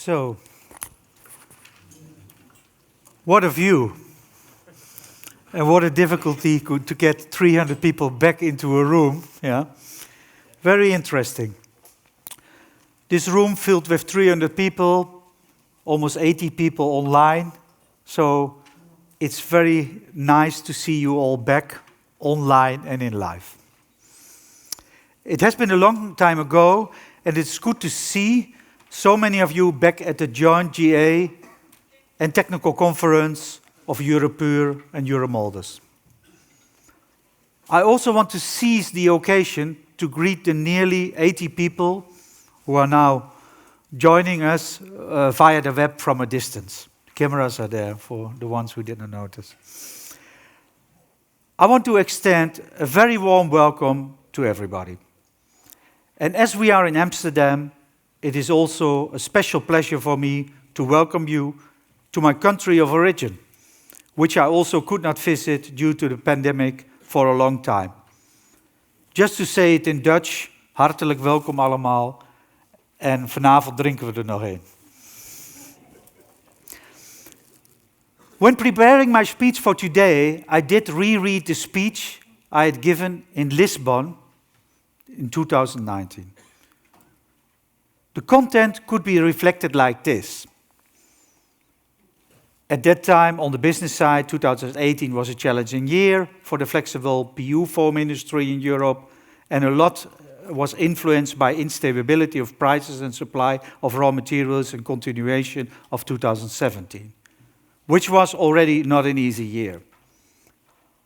So, what a view. And what a difficulty to get 300 people back into a room. Yeah, very interesting. This room filled with 300 people, almost 80 people online. So it's very nice to see you all back online and in live. It has been a long time ago, and it's good to see so many of you back at the joint GA and technical conference of EUROPUR and Euromolders. I also want to seize the occasion to greet the nearly 80 people who are now joining us via the web from a distance. The cameras are there for the ones who didn't notice. I want to extend a very warm welcome to everybody. And as we are in Amsterdam, it is also a special pleasure for me to welcome you to my country of origin, which I also could not visit due to the pandemic for a long time. Just to say it in Dutch, hartelijk welkom allemaal. En vanavond drinken we er nog een. When preparing my speech for today, I did reread the speech I had given in Lisbon in 2019. The content could be reflected like this. At that time, on the business side, 2018 was a challenging year for the flexible PU foam industry in Europe, and a lot was influenced by instability of prices and supply of raw materials and continuation of 2017, which was already not an easy year.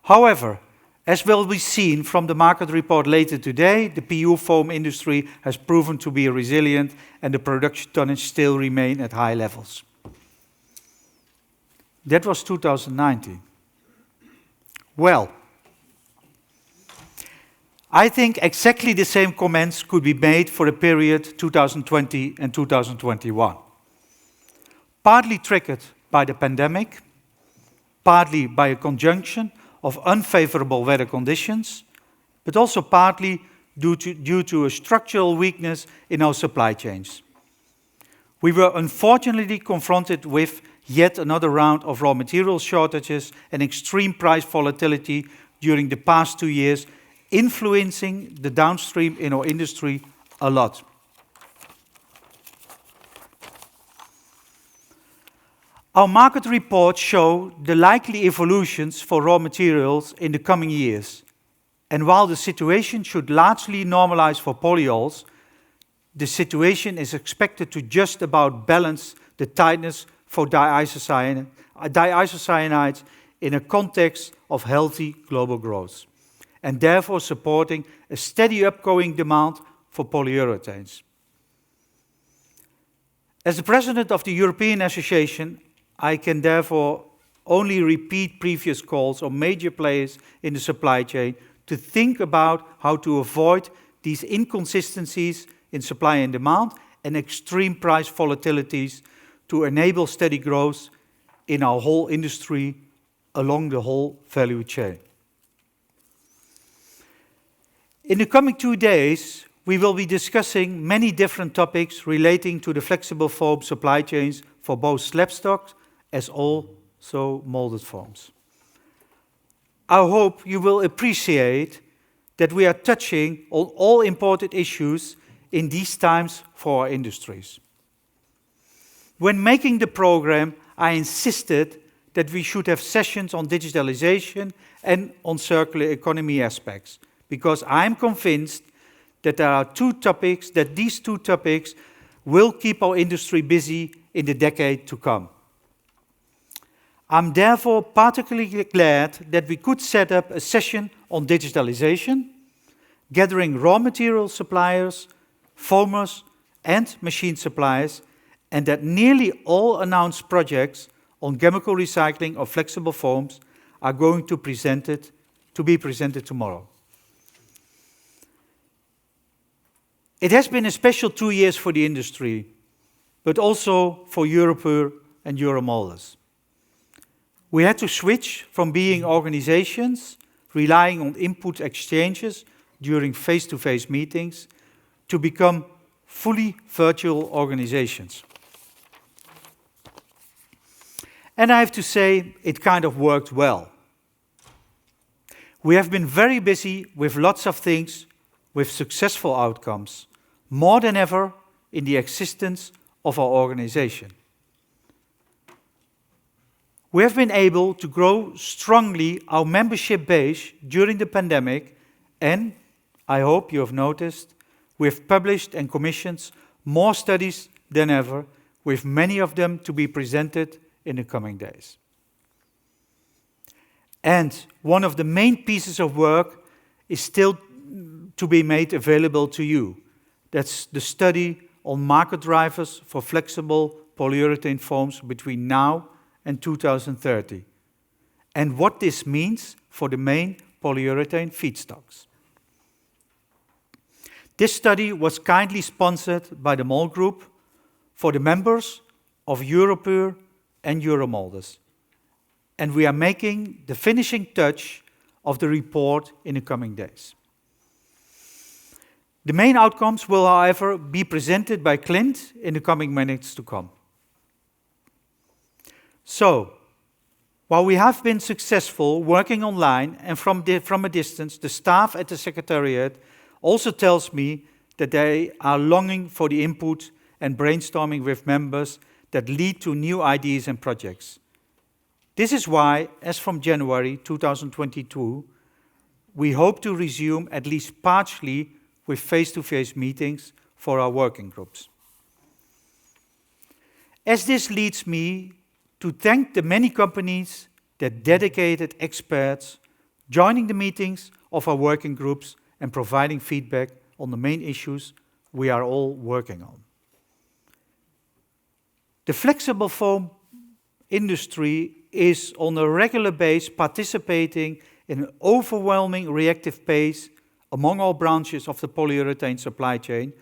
However, as will be seen from the market report later today, the PU foam industry has proven to be resilient and the production tonnage still remain at high levels. That was 2019. Well, I think exactly the same comments could be made for the period 2020 and 2021. Partly triggered by the pandemic, partly by a conjunction of unfavorable weather conditions, but also partly due to a structural weakness in our supply chains. We were unfortunately confronted with yet another round of raw material shortages and extreme price volatility during the past 2 years, influencing the downstream in our industry a lot. Our market reports show the likely evolutions for raw materials in the coming years. And while the situation should largely normalize for polyols, the situation is expected to just about balance the tightness for diisocyanates in a context of healthy global growth, and therefore supporting a steady upgoing demand for polyurethanes. As the president of the European Association, I can therefore only repeat previous calls on major players in the supply chain to think about how to avoid these inconsistencies in supply and demand and extreme price volatilities to enable steady growth in our whole industry along the whole value chain. In the coming 2 days, we will be discussing many different topics relating to the flexible foam supply chains for both slab stock as also molded foams. I hope you will appreciate that we are touching on all important issues in these times for our industries. When making the program, I insisted that we should have sessions on digitalization and on circular economy aspects, because I'm convinced that these two topics will keep our industry busy in the decade to come. I'm therefore particularly glad that we could set up a session on digitalization, gathering raw material suppliers, foamers, and machine suppliers, and that nearly all announced projects on chemical recycling of flexible foams are going to be presented tomorrow. It has been a special 2 years for the industry, but also for EUROPUR and Euromolders. We had to switch from being organizations relying on input exchanges during face-to-face meetings to become fully virtual organizations. And I have to say, it kind of worked well. We have been very busy with lots of things, with successful outcomes, more than ever in the existence of our organization. We have been able to grow strongly our membership base during the pandemic, and I hope you have noticed, we have published and commissioned more studies than ever, with many of them to be presented in the coming days. And one of the main pieces of work is still to be made available to you. That's the study on market drivers for flexible polyurethane foams between now and 2030, and what this means for the main polyurethane feedstocks. This study was kindly sponsored by the MOL Group for the members of EUROPUR and Euromolders, and we are making the finishing touch of the report in the coming days. The main outcomes will, however, be presented by Clint in the coming minutes to come. So, while we have been successful working online and from a distance, the staff at the Secretariat also tells me that they are longing for the input and brainstorming with members that lead to new ideas and projects. This is why, as from January 2022, we hope to resume at least partially with face-to-face meetings for our working groups. As this leads me to thank the many companies that dedicated experts joining the meetings of our working groups and providing feedback on the main issues we are all working on. The flexible foam industry is on a regular basis participating in an overwhelming reactive pace among all branches of the polyurethane supply chain,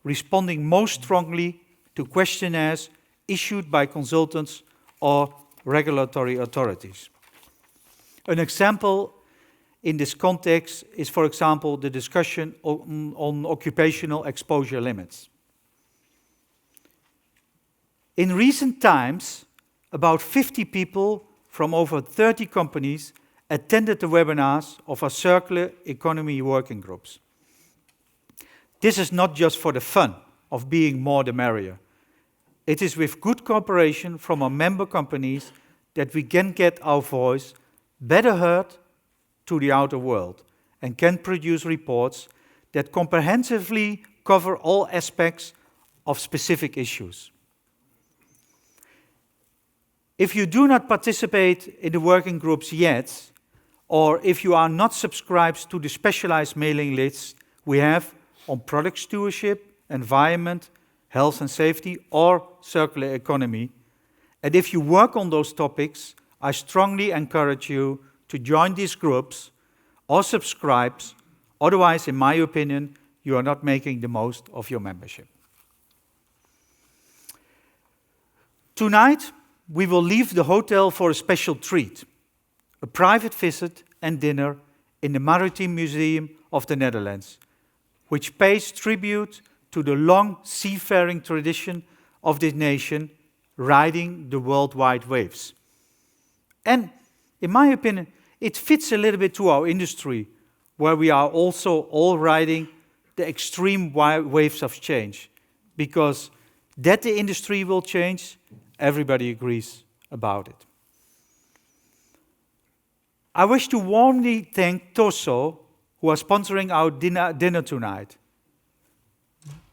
responding most strongly to questionnaires issued by consultants or regulatory authorities. An example in this context is, for example, the discussion on occupational exposure limits. In recent times, about 50 people from over 30 companies attended the webinars of our circular economy working groups. This is not just for the fun of being more the merrier. It is with good cooperation from our member companies that we can get our voice better heard to the outer world and can produce reports that comprehensively cover all aspects of specific issues. If you do not participate in the working groups yet, or if you are not subscribed to the specialized mailing lists we have on product stewardship, environment, health and safety, or circular economy, and if you work on those topics, I strongly encourage you to join these groups or subscribe. Otherwise, in my opinion, you are not making the most of your membership. Tonight, we will leave the hotel for a special treat, a private visit and dinner in the Maritime Museum of the Netherlands, which pays tribute to the long seafaring tradition of this nation, riding the worldwide waves. And, in my opinion, it fits a little bit to our industry, where we are also all riding the extreme waves of change, because that the industry will change, everybody agrees about it. I wish to warmly thank Tosso, who are sponsoring our dinner tonight.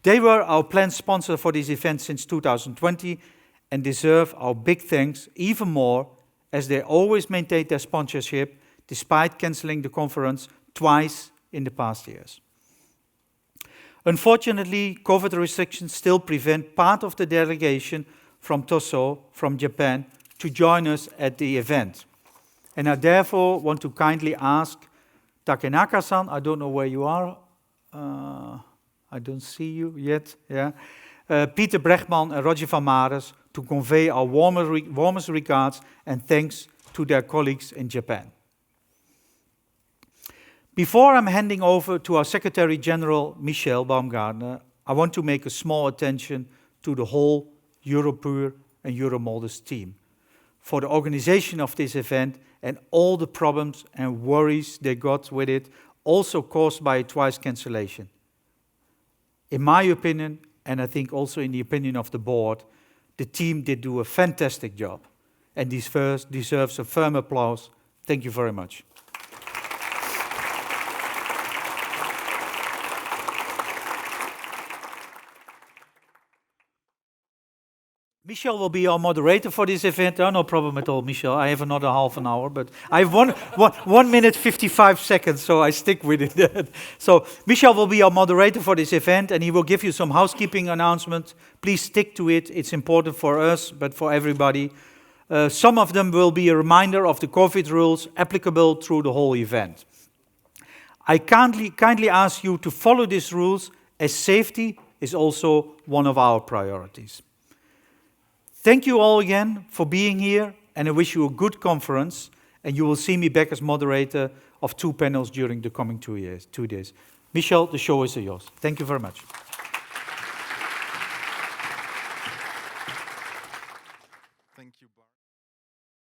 They were our planned sponsor for this event since 2020 and deserve our big thanks even more, as they always maintained their sponsorship despite cancelling the conference twice in the past years. Unfortunately, COVID restrictions still prevent part of the delegation from Tosso, from Japan, to join us at the event. And I therefore want to kindly ask Takenaka-san, I don't know where you are, I don't see you yet, yeah. Peter Brechtman and Roger van Mares to convey our warmest regards and thanks to their colleagues in Japan. Before I'm handing over to our Secretary General, Michel Baumgartner, I want to make a small attention to the whole EUROPUR and Euromolders team. for the organization of this event and all the problems and worries they got with it, also caused by a twice cancellation. In my opinion, and I think also in the opinion of the board, the team did do a fantastic job and deserves a firm applause. Thank you very much. Michel will be our moderator for this event. Oh, no problem at all, Michel. I have another half an hour, but I have 1 minute 55 seconds, so I stick with it. So Michel will be our moderator for this event, and he will give you some housekeeping announcements. Please stick to it. It's important for us, but for everybody. Some of them will be a reminder of the COVID rules applicable through the whole event. I kindly ask you to follow these rules, as safety is also one of our priorities. Thank you all again for being here, and I wish you a good conference, and you will see me back as moderator of 2 panels during the coming 2 days. Michel, the show is yours. Thank you very much.